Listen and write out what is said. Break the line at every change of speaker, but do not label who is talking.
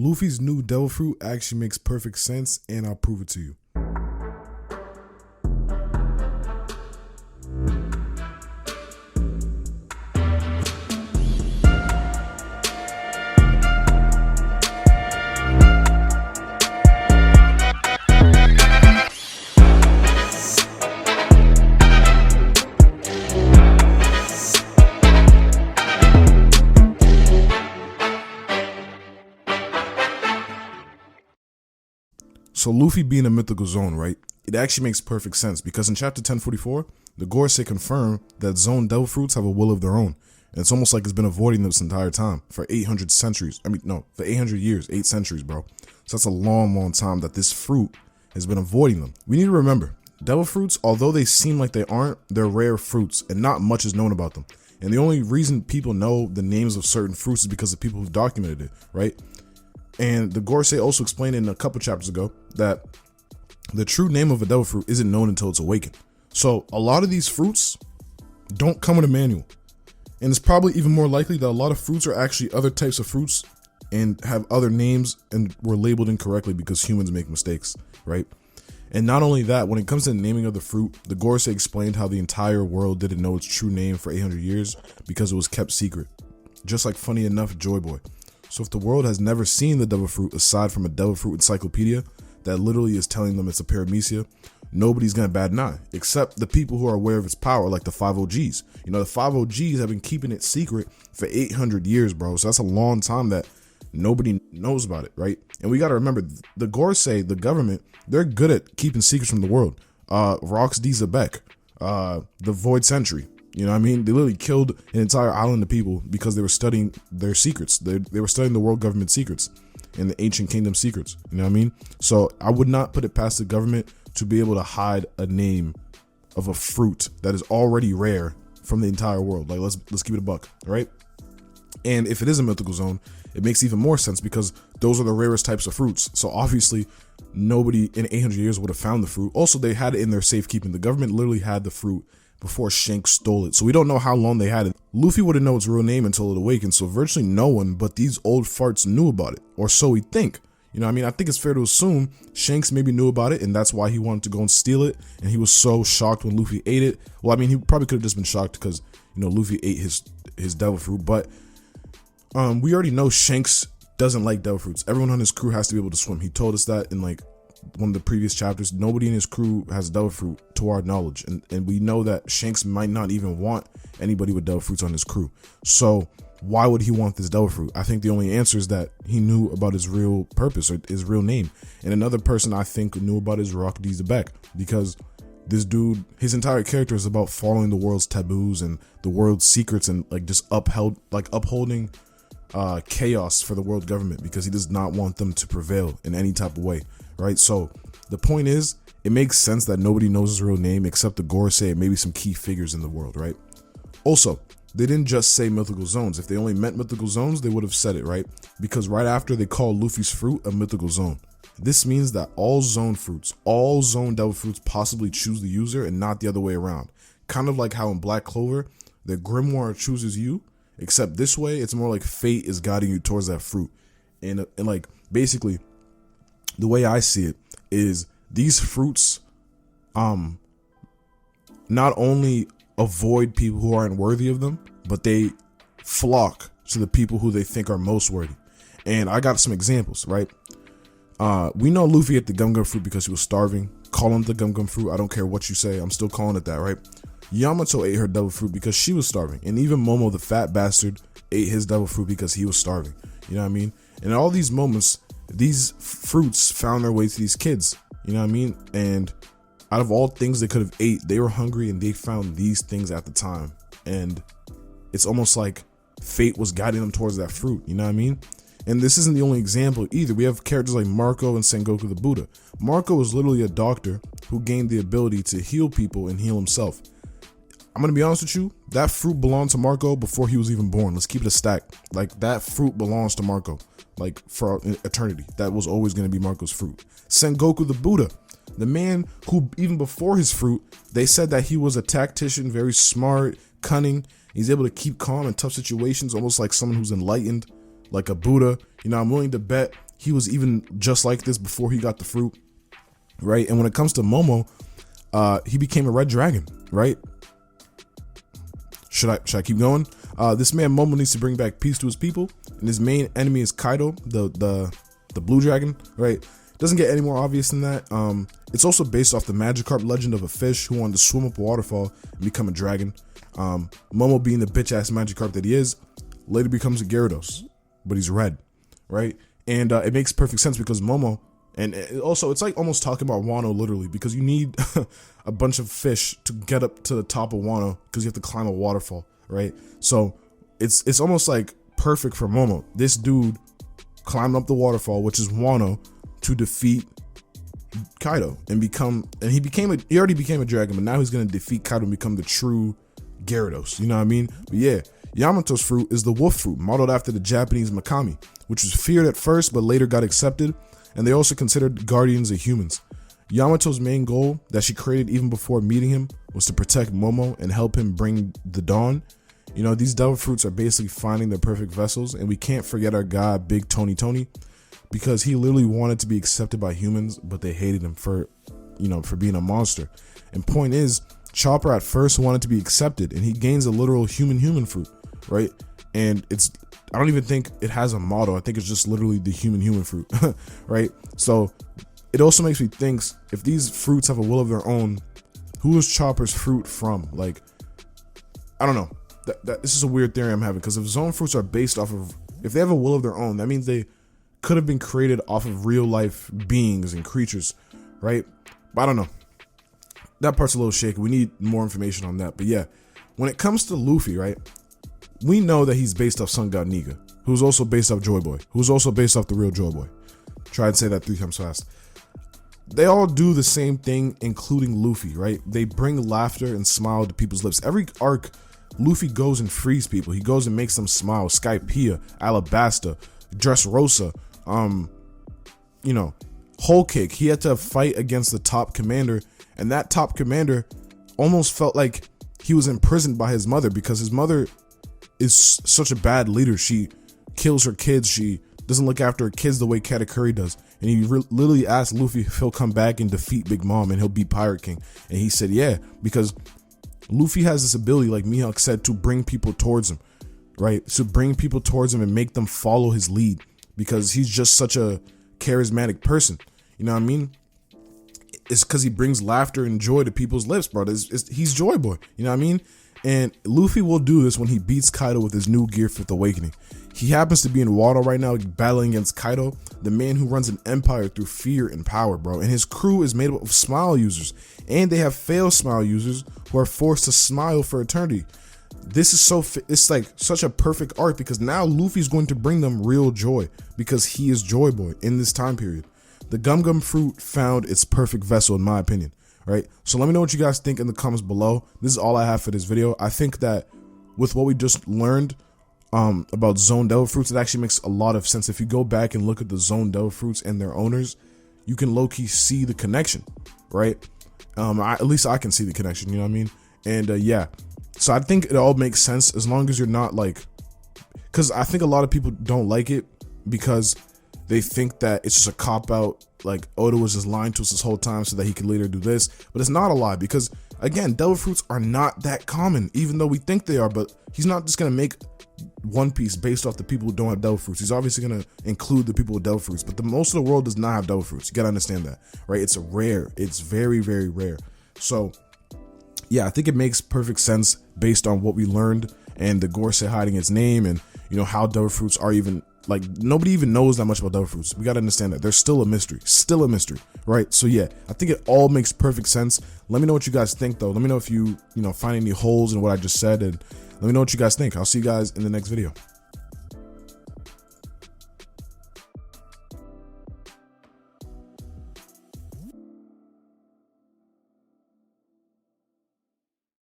Luffy's new devil fruit actually makes perfect sense, and I'll prove it to you. So Luffy being a mythical zone, right? It actually makes perfect sense because in chapter 1044, the Gorosei confirm that zone devil fruits have a will of their own. And it's almost like it's been avoiding them this entire time for 800 centuries. For 800 years, 8 centuries, bro. So that's a long, long time that this fruit has been avoiding them. We need to remember, devil fruits, although they seem like they aren't, they're rare fruits and not much is known about them. And the only reason people know the names of certain fruits is because of people who've documented it, right? And the Gorosei also explained in a couple chapters ago that the true name of a devil fruit isn't known until it's awakened. So a lot of these fruits don't come in a manual. And it's probably even more likely that a lot of fruits are actually other types of fruits and have other names and were labeled incorrectly because humans make mistakes, right? And not only that, when it comes to the naming of the fruit, the Gorosei explained how the entire world didn't know its true name for 800 years because it was kept secret. Just like, funny enough, Joy Boy. So if the world has never seen the devil fruit aside from a devil fruit encyclopedia that literally is telling them it's a paramecia, nobody's gonna bat an eye, except the people who are aware of its power, like the 5 OGs. You know, the 5 OGs have been keeping it secret for 800 years, bro. So that's a long time that nobody knows about it, right? And we gotta remember, the Gorosei, the government, they're good at keeping secrets from the world. Rox D. Zebek, the Void Century. You know what I mean? They literally killed an entire island of people because they were studying their secrets. They were studying the world government secrets and the ancient kingdom secrets. You know what I mean? So I would not put it past the government to be able to hide a name of a fruit that is already rare from the entire world. Like, let's keep it a buck, all right? And if it is a mythical zone, it makes even more sense because those are the rarest types of fruits. So obviously nobody in 800 years would have found the fruit. Also, they had it in their safekeeping. The government literally had the fruit before Shanks stole it. So we don't know how long they had it. Luffy wouldn't know its real name until it awakened, so virtually no one but these old farts knew about it, or so we think. You know what I mean? I think it's fair to assume Shanks maybe knew about it, and that's why he wanted to go and steal it, and he was so shocked when Luffy ate it. Well, I mean, he probably could have just been shocked because, you know, Luffy ate his devil fruit, but we already know Shanks doesn't like devil fruits. Everyone on his crew has to be able to swim. He told us that in like one of the previous chapters. Nobody in his crew has devil fruit to our knowledge, and we know that Shanks might not even want anybody with devil fruits on his crew. So why would he want this devil fruit? I think the only answer is that he knew about his real purpose or his real name. And another person I think knew about is Rock D. Zebek, because this dude, his entire character is about following the world's taboos and the world's secrets and like just upholding chaos for the world government, because he does not want them to prevail in any type of way, right? So the point is, it makes sense that nobody knows his real name except the Gorosei and maybe some key figures in the world, right? Also, they didn't just say mythical zones. If they only meant mythical zones, they would have said it, right? Because right after, they called Luffy's fruit a mythical zone. This means that all zone fruits, all zone devil fruits possibly choose the user and not the other way around. Kind of like how in Black Clover, the grimoire chooses you, except this way, it's more like fate is guiding you towards that fruit. And like, basically, the way I see it is these fruits not only avoid people who aren't worthy of them, but they flock to the people who they think are most worthy. And I got some examples, right? We know Luffy ate the gum gum fruit because he was starving. Call him the gum gum fruit. I don't care what you say. I'm still calling it that, right? Yamato ate her devil fruit because she was starving. And even Momo, the fat bastard, ate his devil fruit because he was starving. You know what I mean? And in all these moments, these fruits found their way to these kids. You know what I mean? And out of all things they could have ate, they were hungry and they found these things at the time. And it's almost like fate was guiding them towards that fruit. You know what I mean? And this isn't the only example either. We have characters like Marco and Sengoku the Buddha. Marco was literally a doctor who gained the ability to heal people and heal himself. I'm going to be honest with you, that fruit belonged to Marco before he was even born. Let's keep it a stack. Like, that fruit belongs to Marco, like, for eternity. That was always going to be Marco's fruit. Sengoku the Buddha, the man who, even before his fruit, they said that he was a tactician, very smart, cunning. He's able to keep calm in tough situations, almost like someone who's enlightened, like a Buddha. You know, I'm willing to bet he was even just like this before he got the fruit, right? And when it comes to Momo, he became a red dragon, right? Should I keep going? This man Momo needs to bring back peace to his people, and his main enemy is Kaido, the blue dragon, right? Doesn't get any more obvious than that. It's also based off the Magikarp legend of a fish who wanted to swim up a waterfall and become a dragon. Momo, being the bitch ass Magikarp that he is, later becomes a Gyarados, but he's red, right? And it makes perfect sense because Momo, and also it's like almost talking about Wano literally, because you need a bunch of fish to get up to the top of Wano because you have to climb a waterfall, right? So it's almost like perfect for Momo. This dude climbed up the waterfall, which is Wano, to defeat Kaido and he already became a dragon, but now he's gonna defeat Kaido and become the true Gyarados. You know what I mean? But yeah, Yamato's fruit is the wolf fruit, modeled after the Japanese Makami, which was feared at first but later got accepted, and they also considered guardians of humans. Yamato's main goal that she created even before meeting him was to protect Momo and help him bring the dawn. You know, these devil fruits are basically finding their perfect vessels, and we can't forget our god Big Tony, because he literally wanted to be accepted by humans, but they hated him for being a monster. And point is, Chopper at first wanted to be accepted, and he gains a literal human fruit, right? And I don't even think it has a model. I think it's just literally the human fruit, right? So it also makes me think, if these fruits have a will of their own, who is Chopper's fruit from? Like, I don't know. This is a weird theory I'm having, because if zone fruits are based off of, if they have a will of their own, that means they could have been created off of real life beings and creatures, right? But I don't know. That part's a little shaky. We need more information on that. But yeah, when it comes to Luffy, right, we know that he's based off Sun God Nika, who's also based off Joy Boy, who's also based off the real Joy Boy. Try and say that 3 times fast. They all do the same thing, including Luffy, right? They bring laughter and smile to people's lips. Every arc, Luffy goes and frees people. He goes and makes them smile. Skypiea, Alabasta, Dressrosa, Whole Cake. He had to fight against the top commander, and that top commander almost felt like he was imprisoned by his mother, because his mother is such a bad leader. She kills her kids. She doesn't look after her kids the way Katakuri does. And he literally asked Luffy if he'll come back and defeat Big Mom and he'll be Pirate King. And he said, yeah, because Luffy has this ability, like Mihawk said, to bring people towards him, right? To bring people towards him and make them follow his lead, because he's just such a charismatic person. You know what I mean? It's because he brings laughter and joy to people's lips, bro. He's Joy Boy. You know what I mean? And Luffy will do this when he beats Kaido with his new Gear 5th Awakening. He happens to be in Wano right now battling against Kaido, the man who runs an empire through fear and power, bro. And his crew is made up of smile users, and they have failed smile users who are forced to smile for eternity. This is it's like such a perfect arc, because now Luffy's going to bring them real joy, because he is Joy Boy in this time period. The Gum Gum fruit found its perfect vessel, in my opinion, right? So let me know what you guys think in the comments below. This is all I have for this video. I think that with what we just learned about zone devil fruits, it actually makes a lot of sense. If you go back and look at the zone devil fruits and their owners, you can low-key see the connection, right? At least I can see the connection, you know what I mean? And yeah, so I think it all makes sense, as long as you're not like, because I think a lot of people don't like it because they think that it's just a cop-out, like Oda was just lying to us this whole time so that he could later do this. But it's not a lie, because again, devil fruits are not that common, even though we think they are. But he's not just gonna make One Piece based off the people who don't have devil fruits. He's obviously gonna include the people with devil fruits, but most of the world does not have devil fruits. You gotta understand that, right? It's rare. It's very, very rare. So yeah, I think it makes perfect sense based on what we learned and the Gorosei hiding its name, and how devil fruits are even, like, nobody even knows that much about devil fruits. We got to understand that they're still a mystery, right? So yeah, I think it all makes perfect sense. Let me know what you guys think, though. Let me know if you find any holes in what I just said, and let me know what you guys think. I'll see you guys in the next video.